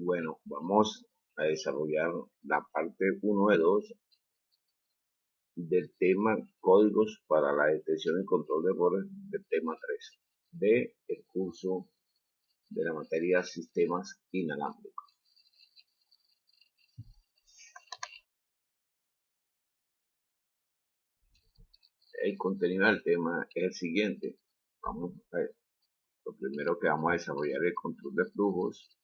Bueno, vamos a desarrollar la parte 1 de 2 del tema códigos para la detección y control de errores del tema 3 del curso de la materia sistemas inalámbricos. El contenido del tema es el siguiente. Vamos a ver. Lo primero que vamos a desarrollar es el control de flujos,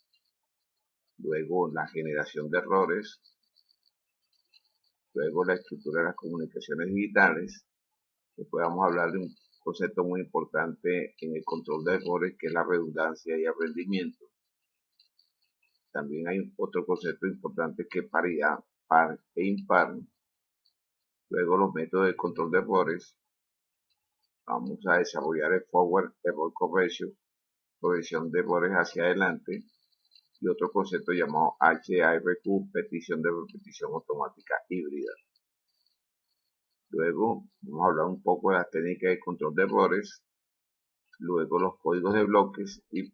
luego la generación de errores, luego la estructura de las comunicaciones digitales. Después vamos a hablar de un concepto muy importante en el control de errores, que es la redundancia y el rendimiento. También hay otro concepto importante que es paridad, par e impar. Luego los métodos de control de errores. Vamos a desarrollar el forward error correction, corrección de errores hacia adelante, y otro concepto llamado HARQ, petición de repetición automática híbrida. Luego vamos a hablar un poco de las técnicas de control de errores, luego los códigos de bloques y,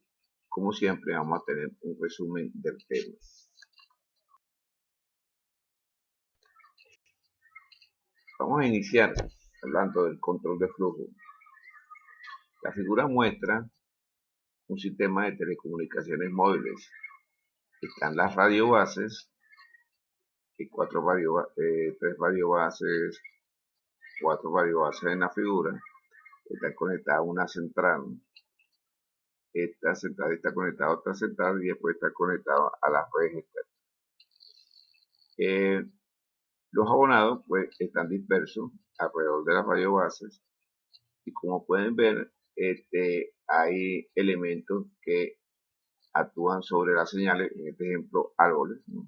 como siempre, vamos a tener un resumen del tema. Vamos a iniciar hablando del control de flujo. La figura muestra un sistema de telecomunicaciones móviles. Están las radiobases, y tres radiobases, cuatro radiobases en la figura. Está conectada a una central. Esta central está conectada a otra central y después está conectada a las redes externas. Los abonados pues están dispersos alrededor de las radiobases y, como pueden ver, hay elementos que actúan sobre las señales, en este ejemplo árboles, ¿no?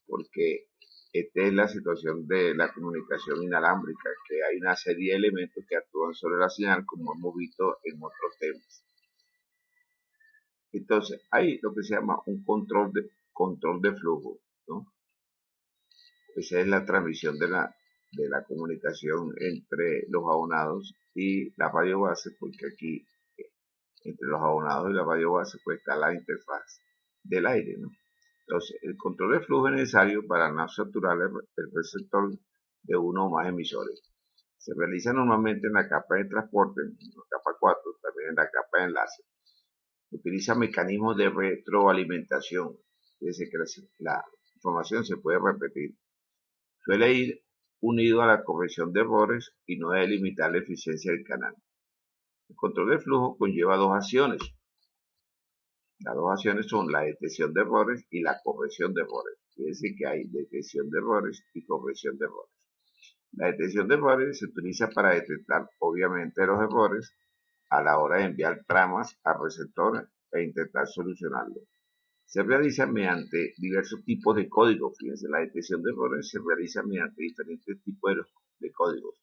Porque esta es la situación de la comunicación inalámbrica, que hay una serie de elementos que actúan sobre la señal, como hemos visto en otros temas. Entonces hay lo que se llama un control de flujo, ¿no? Esa es la transmisión de la comunicación entre los abonados y la radiobase, porque aquí entre los abonados y la radiobase pues está la interfaz del aire, ¿no? Entonces, el control de flujo es necesario para no saturar el receptor de uno o más emisores. Se realiza normalmente en la capa de transporte, en la capa 4, también en la capa de enlace. Utiliza mecanismos de retroalimentación, es decir, que la información se puede repetir. Suele ir unido a la corrección de errores y no debe limitar la eficiencia del canal. El control de flujo conlleva dos acciones. Las dos acciones son la detección de errores y la corrección de errores. Quiere decir que hay detección de errores y corrección de errores. La detección de errores se utiliza para detectar, obviamente, los errores a la hora de enviar tramas al receptor e intentar solucionarlo. Se realiza mediante diversos tipos de códigos. Fíjense, la detección de errores se realiza mediante diferentes tipos de códigos.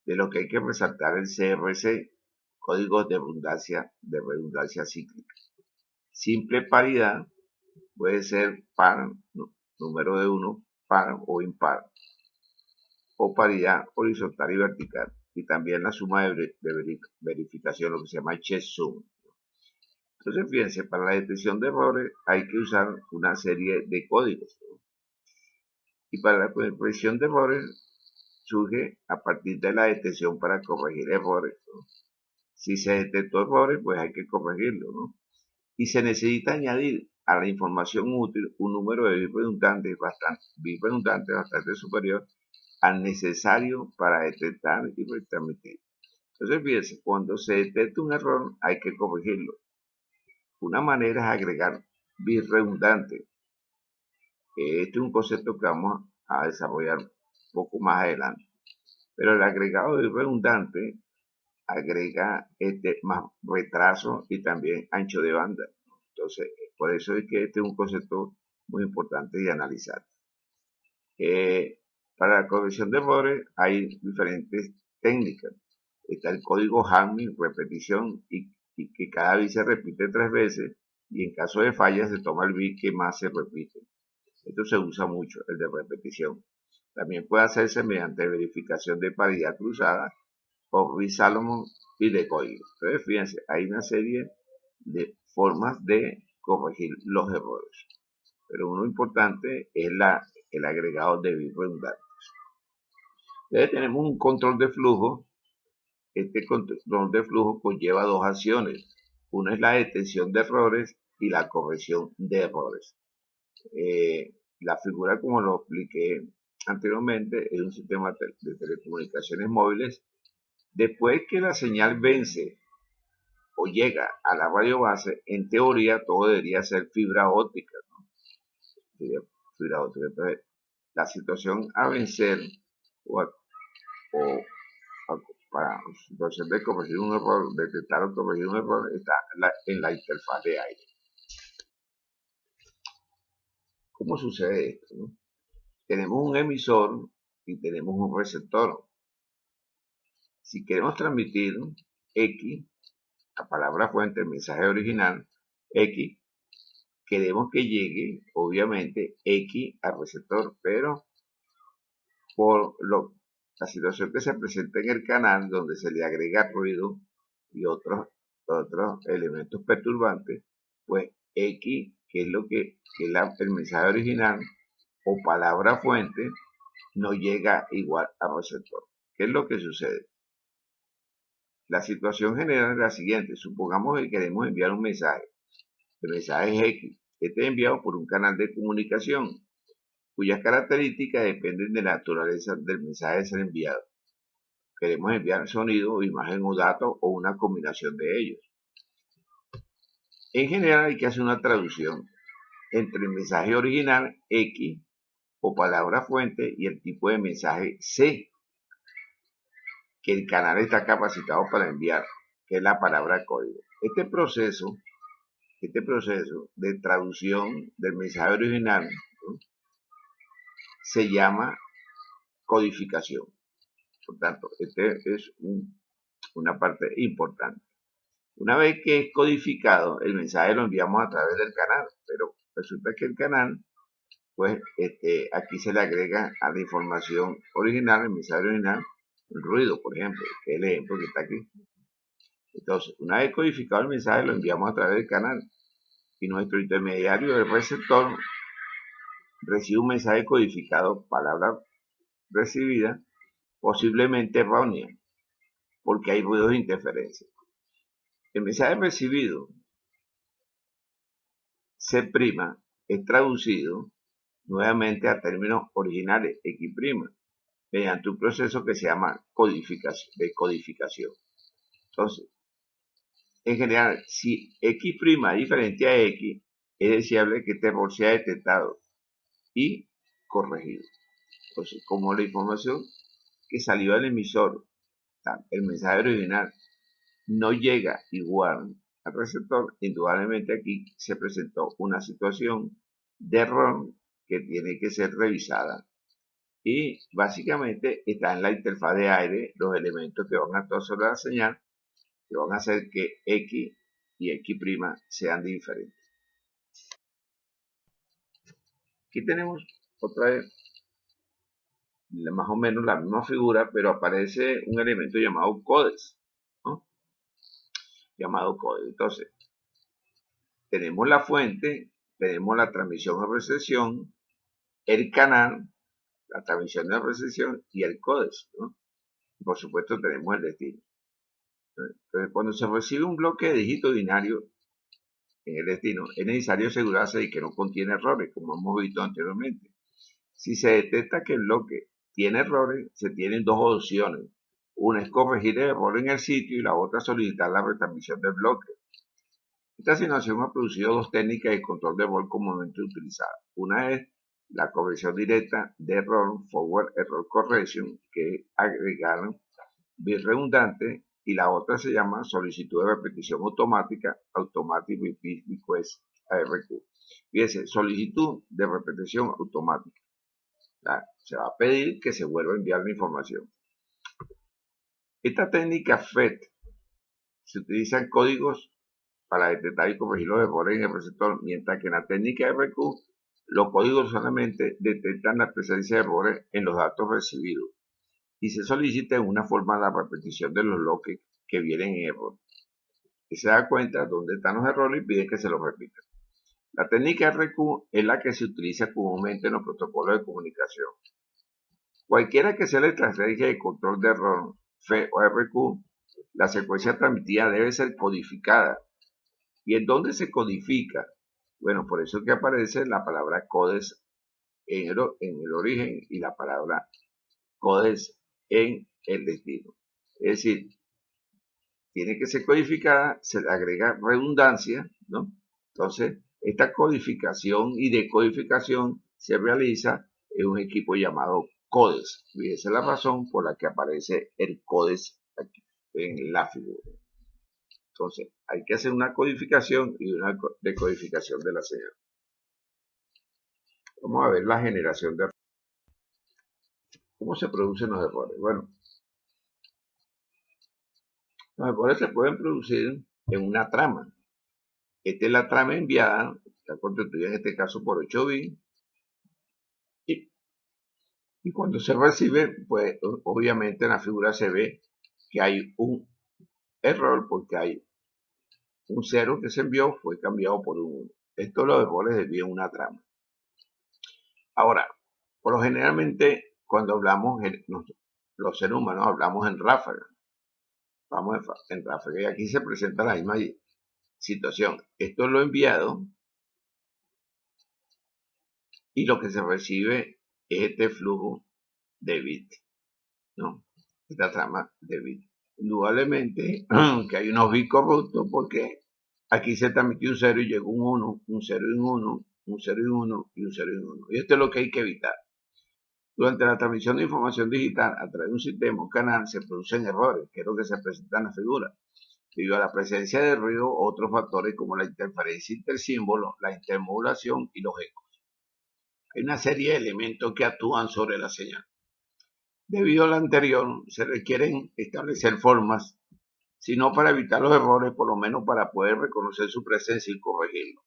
De lo que hay que resaltar el CRC, códigos de redundancia cíclica. Simple paridad puede ser par, número de 1, par o impar, o paridad horizontal y vertical, y también la suma de verificación, lo que se llama checksum. Entonces, fíjense, para la detección de errores hay que usar una serie de códigos, ¿no? Y para la corrección de errores surge a partir de la detección para corregir errores, ¿no? Si se detectó errores, pues hay que corregirlo, ¿no? Y se necesita añadir a la información útil un número de bits redundantes bastante superior al necesario para detectar y retransmitir. Entonces, fíjense, cuando se detecta un error hay que corregirlo. Una manera es agregar bits redundantes. Este es un concepto que vamos a desarrollar un poco más adelante. Pero el agregado de redundante agrega más retraso y también ancho de banda. Entonces, por eso es que este es un concepto muy importante de analizar. Para la corrección de errores hay diferentes técnicas. Está el código Hamming, repetición, y que cada bit se repite 3 veces, y en caso de falla se toma el bit que más se repite. Esto se usa mucho, el de repetición. También puede hacerse mediante verificación de paridad cruzada o Reed-Solomon y de código. Entonces, fíjense, hay una serie de formas de corregir los errores. pero uno importante es el agregado de bit redundante. Entonces tenemos un control de flujo. Este control de flujo conlleva dos acciones. Una es la detección de errores y la corrección de errores. La figura, como lo expliqué anteriormente, es un sistema de telecomunicaciones móviles. Después que la señal vence o llega a la radio base, en teoría todo debería ser fibra óptica, ¿no? Fibra óptica. Entonces, la situación a vencer o, para situación de corregir un error, detectar o corregir un error, está en la interfaz de aire. ¿Cómo sucede esto, no? Tenemos un emisor y tenemos un receptor. Si queremos transmitir X, la palabra fuente, el mensaje original, X, queremos que llegue, obviamente, X al receptor, pero por la situación que se presenta en el canal, donde se le agrega ruido y otros elementos perturbantes, pues X, que es lo que es el mensaje original o palabra fuente, no llega igual al receptor. ¿Qué es lo que sucede? La situación general es la siguiente. Supongamos que queremos enviar un mensaje. El mensaje es X. Este es enviado por un canal de comunicación, cuyas características dependen de la naturaleza del mensaje a ser enviado. Queremos enviar sonido, imagen o datos o una combinación de ellos. En general hay que hacer una traducción entre el mensaje original X o palabra fuente y el tipo de mensaje C que el canal está capacitado para enviar, que es la palabra código. Este proceso de traducción del mensaje original, ¿no?, se llama codificación. Por tanto, este es una parte importante. Una vez que es codificado, el mensaje lo enviamos a través del canal, pero resulta que el canal, pues aquí se le agrega a la información original, el mensaje original, el ruido, por ejemplo, que es el ejemplo que está aquí. Entonces, una vez codificado el mensaje, lo enviamos a través del canal y nuestro intermediario, el receptor, recibe un mensaje codificado, palabra recibida, posiblemente errónea, porque hay ruidos de interferencia. El mensaje recibido, C', es traducido nuevamente a términos originales, X', mediante un proceso que se llama codificación. Entonces, en general, si X' es diferente a X, es deseable que este error sea detectado y corregido. Entonces, como la información que salió del emisor, el mensaje original, no llega igual al receptor, indudablemente aquí se presentó una situación de error que tiene que ser revisada. Y básicamente está en la interfaz de aire los elementos que van a actuar sobre la señal, que van a hacer que X y X' sean diferentes. Aquí tenemos otra vez más o menos la misma figura, pero aparece un elemento llamado codecs, ¿no? Llamado codecs. Entonces, tenemos la fuente, tenemos la transmisión o recepción, el canal, la transmisión de recepción y el códec, ¿no? Y por supuesto tenemos el destino. Entonces, cuando se recibe un bloque de dígito binario en el destino, es necesario asegurarse de que no contiene errores, como hemos visto anteriormente. Si se detecta que el bloque tiene errores, se tienen dos opciones. Una es corregir el error en el sitio y la otra solicitar la retransmisión del bloque. Esta asignación ha producido dos técnicas de control de error comúnmente utilizadas. Una es la corrección directa de error, forward error correction, que agregaron bits redundantes, y la otra se llama solicitud de repetición automática, automatic repeat request, ARQ. Fíjense, solicitud de repetición automática. Se va a pedir que se vuelva a enviar la información. Esta técnica FET se utiliza en códigos para detectar y corregir los errores en el receptor, mientras que en la técnica RQ, los códigos solamente detectan la presencia de errores en los datos recibidos y se solicita en una forma la repetición de los bloques que vienen en error. Y se da cuenta dónde están los errores y pide que se los repita. La técnica RQ es la que se utiliza comúnmente en los protocolos de comunicación. Cualquiera que sea la estrategia de control de error, FE o RQ, la secuencia transmitida debe ser codificada. ¿Y en dónde se codifica? Bueno, por eso que aparece la palabra codes en el origen y la palabra codes en el destino. Es decir, tiene que ser codificada, se le agrega redundancia, ¿no? Entonces, esta codificación y decodificación se realiza en un equipo llamado CODES. Y esa es la razón por la que aparece el CODES aquí en la figura. Entonces, hay que hacer una codificación y una decodificación de la señal. Vamos a ver la generación de errores. ¿Cómo se producen los errores? Bueno, los errores se pueden producir en una trama. Esta es la trama enviada, está constituida en este caso por 8 bits. Y cuando se recibe, pues obviamente en la figura se ve que hay un error porque hay un 0 que se envió, fue cambiado por un 1. Estos los errores desvían una trama. Ahora, por lo generalmente, cuando hablamos, los seres humanos hablamos en ráfaga. Vamos en ráfaga. Y aquí se presenta la misma situación. Esto es lo enviado y lo que se recibe es este flujo de bits, ¿no? Esta trama de bits. Indudablemente que hay unos bits corruptos porque aquí se transmitió un 0 y llegó un 1, un 0 y un 1, un 0 y un 1 y un 0 y un 1. Y esto es lo que hay que evitar. Durante la transmisión de información digital a través de un sistema o canal se producen errores, que es lo que se presenta en la figura. Debido a la presencia de ruido, otros factores como la interferencia intersímbolo, la intermodulación y los ecos. Hay una serie de elementos que actúan sobre la señal. Debido a lo anterior, se requieren establecer formas, si no para evitar los errores, por lo menos para poder reconocer su presencia y corregirlo.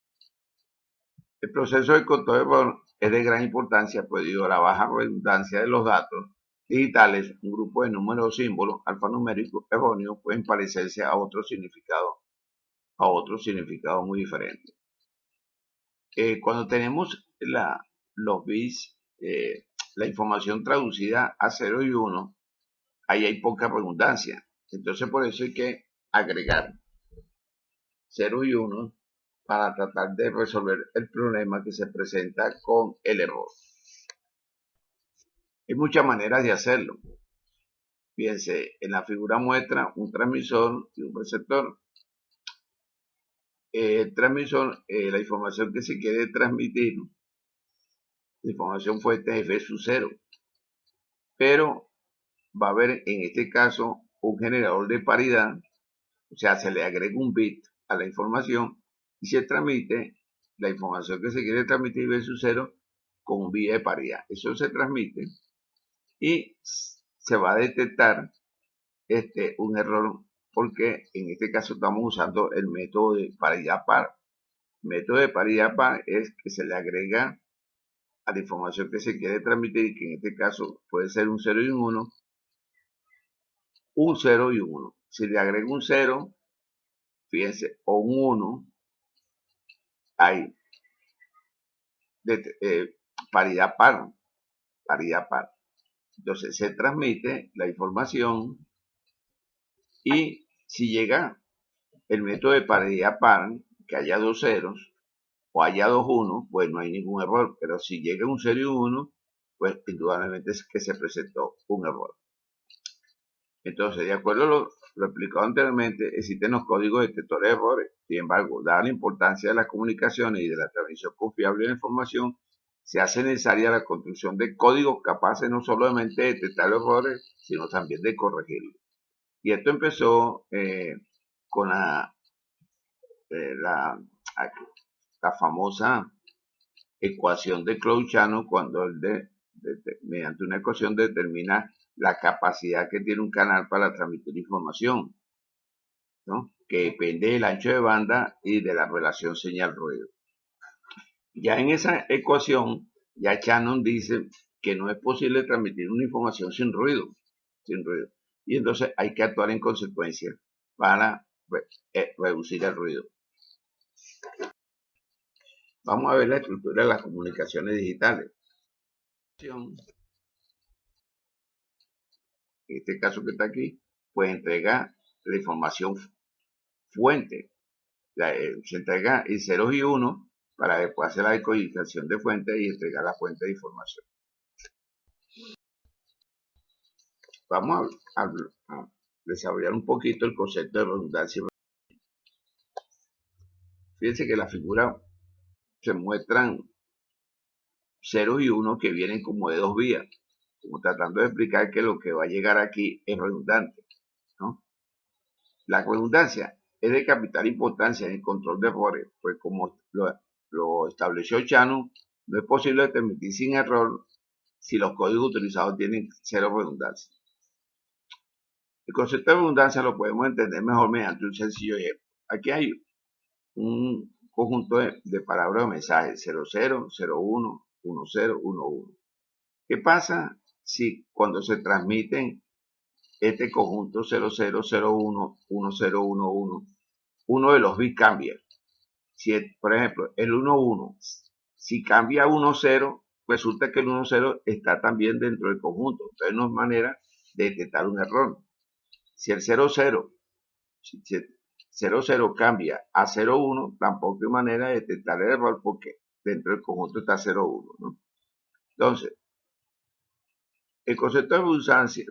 El proceso de control de error es de gran importancia, pues debido a la baja redundancia de los datos digitales, un grupo de números o símbolos alfanuméricos erróneos pueden parecerse a otros significados muy diferentes. Cuando tenemos los bits, la información traducida a 0 y 1, ahí hay poca redundancia. Entonces por eso hay que agregar 0 y 1 para tratar de resolver el problema que se presenta con el error. Hay muchas maneras de hacerlo. Fíjense, en la figura muestra un transmisor y un receptor. El transmisor, la información que se quiere transmitir, la información fuente es F sub 0. Pero va a haber en este caso un generador de paridad, o sea, se le agrega un bit a la información y se transmite la información que se quiere transmitir versus 0 con un bit de paridad. Eso se transmite y se va a detectar un error porque en este caso estamos usando el método de paridad par. El método de paridad par es que se le agrega a la información que se quiere transmitir, que en este caso puede ser un 0 y un 1, un 0 y un 1. Si le agrego un 0, fíjense, o un 1, hay paridad par, paridad par. Entonces se transmite la información y si llega el método de paridad par, que haya dos ceros o haya dos unos, pues no hay ningún error. Pero si llega un 0 y un 1, pues indudablemente es que se presentó un error. Entonces, de acuerdo a lo explicado anteriormente, existen los códigos detectores de errores. Sin embargo, dada la importancia de las comunicaciones y de la transmisión confiable de la información, se hace necesaria la construcción de códigos capaces no solamente de detectar los errores, sino también de corregirlos. Y esto empezó con la famosa ecuación de Claude-Shannon, cuando él mediante una ecuación determina la capacidad que tiene un canal para transmitir información, ¿no? Que depende del ancho de banda y de la relación señal-ruido. Ya en esa ecuación, ya Shannon dice que no es posible transmitir una información sin ruido. Y entonces hay que actuar en consecuencia para reducir el ruido. Vamos a ver la estructura de las comunicaciones digitales. En este caso que está aquí, pues entrega la información fuente. Se entrega en ceros y unos para después hacer la decodificación de fuente y entregar la fuente de información. Vamos a desarrollar un poquito el concepto de redundancia. Fíjense que la figura se muestran ceros y unos que vienen como de dos vías, como tratando de explicar que lo que va a llegar aquí es redundante, ¿no? La redundancia es de capital importancia en el control de errores, pues como lo estableció Shannon, no es posible permitir sin error si los códigos utilizados tienen cero redundancia. El concepto de redundancia lo podemos entender mejor mediante un sencillo ejemplo. Aquí hay un conjunto de palabras o mensajes 00, 01, 10, 11. ¿Qué pasa si cuando se transmiten este conjunto 00, 01, 10, 11, uno de los bits cambia? Si, por ejemplo, el 11, si cambia a 10, resulta que el 10 está también dentro del conjunto. Entonces no es manera de detectar un error. Si el 00, si 00 cambia a 01, tampoco hay manera de detectar el error porque dentro del conjunto está 01, ¿no? Entonces, el concepto de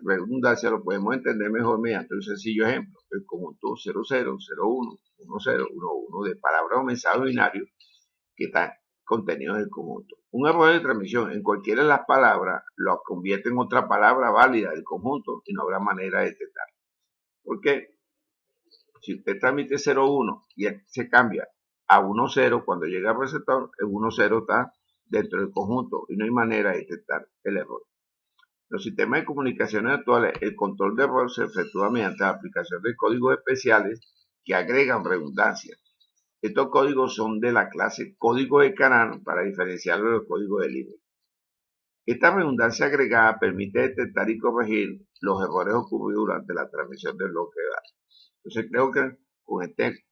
redundancia lo podemos entender mejor mediante un sencillo ejemplo. El conjunto 00, 01, 10, 11 de palabras o mensajes binarios que están contenidos en el conjunto. Un error de transmisión en cualquiera de las palabras lo convierte en otra palabra válida del conjunto y no habrá manera de detectarlo. ¿Por qué? Si usted transmite 01 y se cambia a 10 cuando llega al receptor, el 10 está dentro del conjunto y no hay manera de detectar el error. En los sistemas de comunicaciones actuales, el control de error se efectúa mediante la aplicación de códigos especiales que agregan redundancia. Estos códigos son de la clase código de canal para diferenciarlo de los códigos de línea. Esta redundancia agregada permite detectar y corregir los errores ocurridos durante la transmisión del bloque de datos. Entonces creo que con este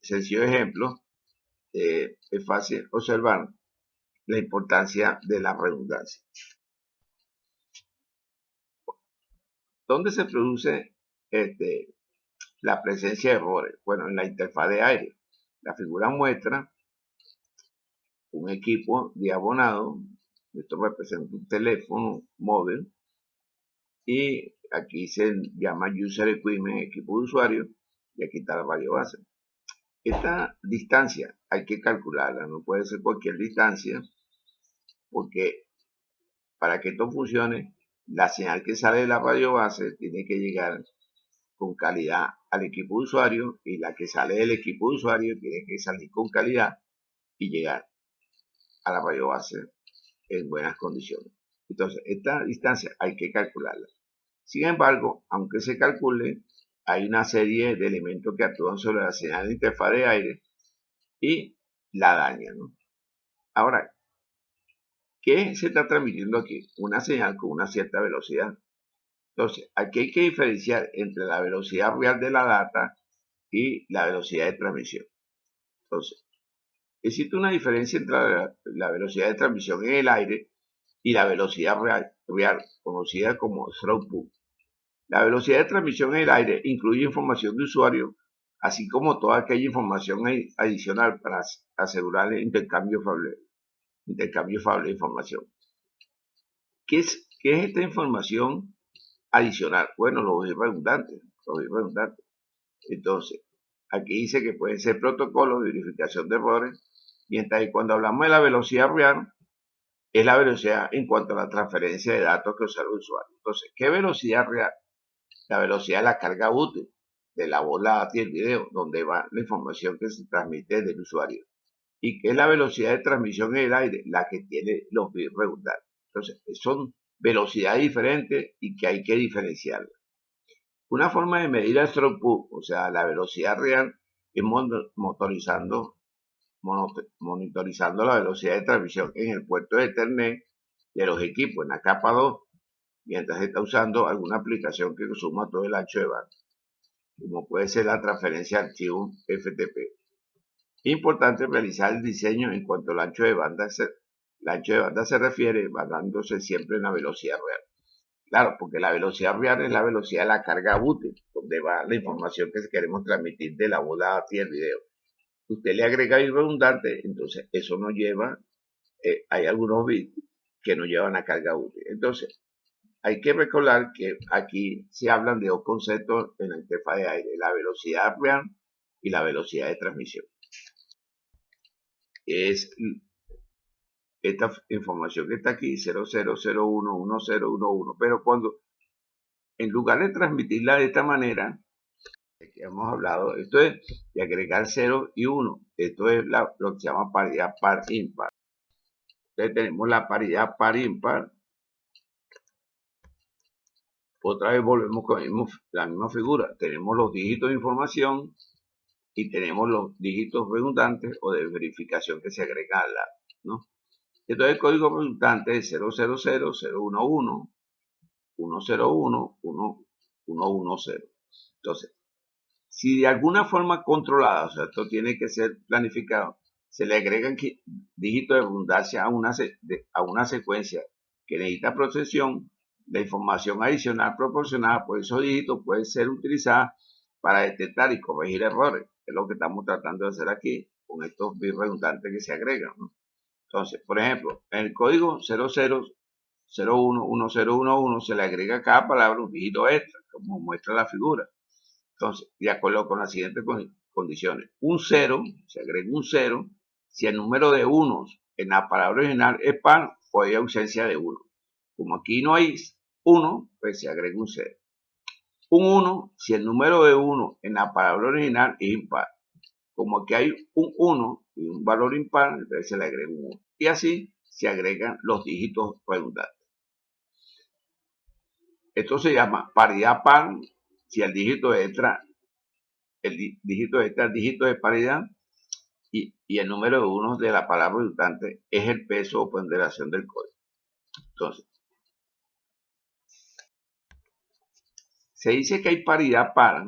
sencillo ejemplo es fácil observar la importancia de la redundancia. ¿Dónde se produce la presencia de errores? Bueno, en la interfaz de aire. La figura muestra un equipo de abonado. Esto representa un teléfono móvil. Y aquí se llama User Equipment, equipo de usuario. Y aquí está la radio base. Esta distancia hay que calcularla. No puede ser cualquier distancia. Porque para que esto funcione, la señal que sale de la radio base tiene que llegar con calidad al equipo de usuario y la que sale del equipo de usuario tiene que salir con calidad y llegar a la radio base en buenas condiciones. Entonces, esta distancia hay que calcularla. Sin embargo, aunque se calcule, hay una serie de elementos que actúan sobre la señal de interfaz de aire y la dañan, ¿no? Ahora, ¿qué se está transmitiendo aquí? Una señal con una cierta velocidad. Entonces, aquí hay que diferenciar entre la velocidad real de la data y la velocidad de transmisión. Entonces, existe una diferencia entre la velocidad de transmisión en el aire y la velocidad real, conocida como throughput. La velocidad de transmisión en el aire incluye información de usuario, así como toda aquella información adicional para asegurar el intercambio fiable de información. ¿Qué es esta información adicional? Bueno, los bits redundantes. Entonces, aquí dice que pueden ser protocolos de verificación de errores, mientras que cuando hablamos de la velocidad real, es la velocidad en cuanto a la transferencia de datos que observa el usuario. Entonces, ¿qué velocidad real? La velocidad de la carga útil de la bola y el video, donde va la información que se transmite del usuario. ¿Y qué es la velocidad de transmisión en el aire? La que tiene los bits redundantes. Entonces, son velocidades diferentes y que hay que diferenciarlas. Una forma de medir el throughput, o sea, la velocidad real, es monitorizando la velocidad de transmisión en el puerto de Ethernet de los equipos en la capa 2, mientras se está usando alguna aplicación que consuma todo el ancho de banda, como puede ser la transferencia de archivos FTP. Importante realizar el diseño en cuanto al ancho de banda se refiere basándose siempre en la velocidad real. Claro, porque la velocidad real es la velocidad de la carga útil, donde va la información que queremos transmitir de la voz hacia el video. Usted le agrega ahí redundante, entonces eso no lleva, hay algunos bits que no llevan a carga útil. Entonces, hay que recordar que aquí se hablan de dos conceptos en la interfaz de aire, la velocidad real y la velocidad de transmisión. Es esta información que está aquí, 0001, 1011, pero cuando en lugar de transmitirla de esta manera, que hemos hablado, esto es de agregar 0 y 1, esto es lo que se llama paridad par-impar. Entonces tenemos la paridad par-impar. Otra vez volvemos con la misma figura. Tenemos los dígitos de información y tenemos los dígitos redundantes o de verificación que se agregan al lado, ¿no? Entonces el código resultante es 000, 011, 101, 110. Entonces, si de alguna forma controlada, o sea, esto tiene que ser planificado, se le agregan dígitos de redundancia a una secuencia que necesita procesión, la información adicional proporcionada por esos dígitos puede ser utilizada para detectar y corregir errores, que es lo que estamos tratando de hacer aquí con estos bits redundantes que se agregan, ¿no? Entonces, por ejemplo, en el código 00011011 se le agrega a cada palabra un dígito extra, como muestra la figura. Entonces, de acuerdo con las siguientes condiciones. Un 0, se agrega un 0, si el número de unos en la palabra original es par o hay ausencia de 1. Como aquí no hay 1, pues se agrega un 0. Un 1, si el número de 1 en la palabra original es impar. Como aquí hay un 1 y un valor impar, entonces se le agrega un 1. Y así se agregan los dígitos redundantes. Esto se llama paridad par si el dígito extra el dígito de paridad y el número de unos de la palabra resultante es el peso o ponderación del código. Entonces, se dice que hay paridad par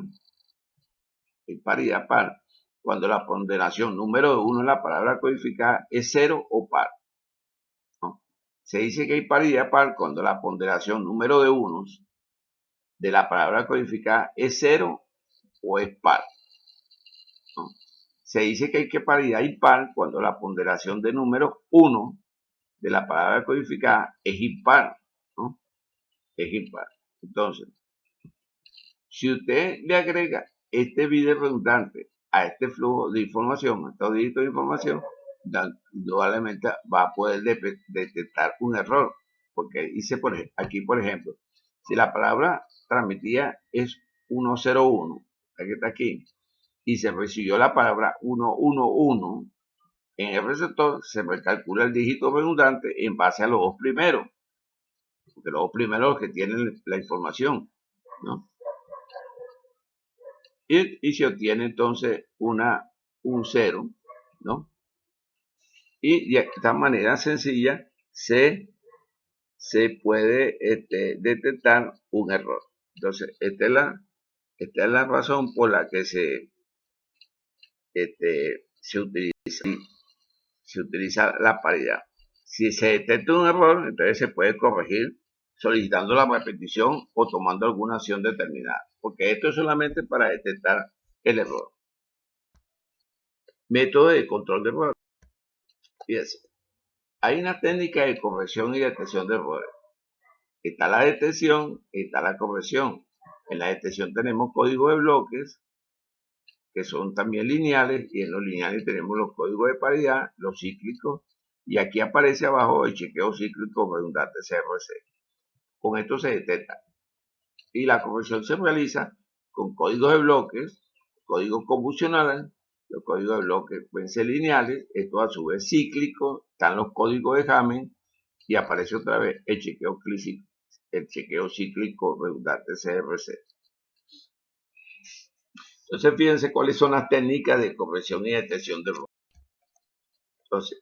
cuando la ponderación número de uno en la palabra codificada es 0 o par, ¿no? Se dice que hay paridad par cuando la ponderación número de unos de la palabra codificada es 0 o es par, ¿no? Se dice que hay que paridad impar cuando la ponderación de número 1 de la palabra codificada es impar, ¿no? Es impar. Entonces, si usted le agrega este bit redundante a este flujo de información, a estos dígitos de información, indudablemente va a poder detectar un error. Porque dice aquí, por ejemplo, si la palabra transmitida es 101, la que está aquí, y se recibió la palabra 111, en el receptor se recalcula el dígito redundante en base a los dos primeros, porque los dos primeros los que tienen la información, ¿no? Y se obtiene entonces un 0, ¿no? Y de esta manera sencilla se puede detectar un error. Entonces, esta es la razón por la que se utiliza la paridad. Si se detecta un error, entonces se puede corregir solicitando la repetición o tomando alguna acción determinada, porque esto es solamente para detectar el error. Método de control de errores. Fíjense, hay una técnica de corrección y detección de errores. Está la detección y está la corrección. En la detección tenemos códigos de bloques que son también lineales, y en los lineales tenemos los códigos de paridad, los cíclicos, y aquí aparece abajo el chequeo cíclico redundante CRC. Con esto se detecta. Y la corrección se realiza con códigos de bloques, códigos convolucionales. Los códigos de bloques pueden ser lineales, esto a su vez cíclico, están los códigos de Hamming y aparece otra vez el chequeo cíclico redundante CRC. Entonces fíjense cuáles son las técnicas de corrección y detección de errores. Entonces,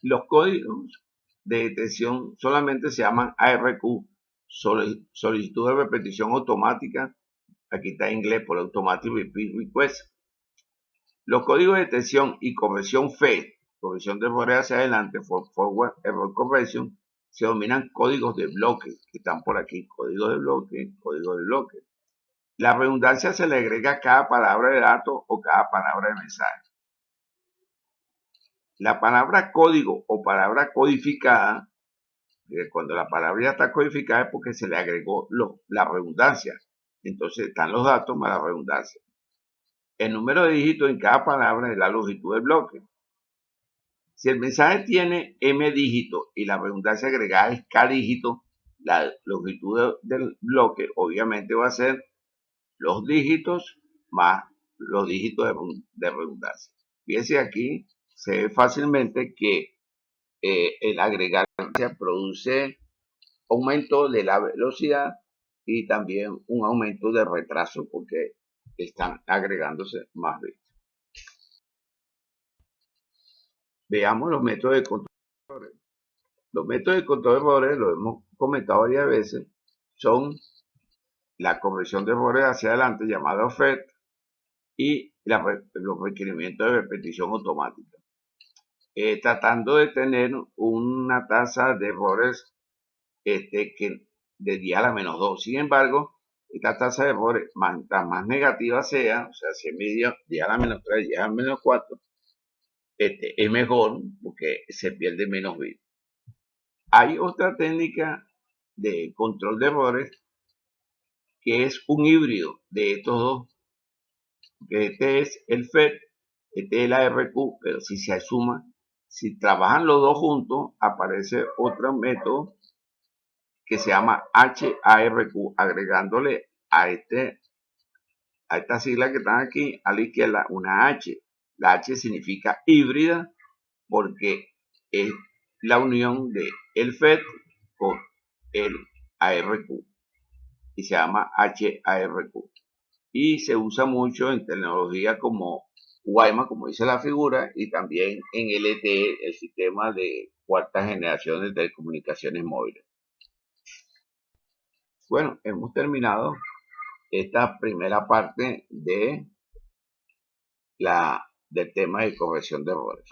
los códigos de detección solamente se llaman ARQ, solicitud de repetición automática. Aquí está en inglés por Automatic Repeat Request. Los códigos de detección y corrección FED, corrección de errores hacia adelante, Forward Error Correction, se denominan códigos de bloque, que están por aquí, código de bloque, código de bloque. La redundancia se le agrega a cada palabra de datos o cada palabra de mensaje. La palabra código o palabra codificada, cuando la palabra ya está codificada es porque se le agregó la redundancia. Entonces están los datos más la redundancia. El número de dígitos en cada palabra es la longitud del bloque. Si el mensaje tiene m dígitos y la redundancia agregada es k dígitos, la longitud del bloque obviamente va a ser los dígitos más los dígitos de redundancia. Fíjense aquí, se ve fácilmente que el agregar produce aumento de la velocidad y también un aumento de retraso porque están agregándose más bits. Veamos los métodos de control de errores. Los métodos de control de errores, lo hemos comentado varias veces, son la corrección de errores hacia adelante, llamada FED, y los requerimientos de repetición automática. Tratando de tener una tasa de errores que de 10 a la menos 2. Sin embargo, esta tasa de errores, más negativa sea, o sea, si es medio 10 a la menos 3, 10 a la menos 4, es mejor porque se pierde menos bits. Hay otra técnica de control de errores que es un híbrido de estos dos. Este es el FED, este es el ARQ, pero si se suma, si trabajan los dos juntos, aparece otro método que se llama HARQ, agregándole a esta sigla que están aquí a la izquierda una H. La H significa híbrida porque es la unión de el FED con el ARQ y se llama HARQ. Y se usa mucho en tecnología como Guaymas, como dice la figura, y también en LTE, el sistema de cuarta generación de telecomunicaciones móviles. Bueno, hemos terminado esta primera parte del tema de corrección de errores.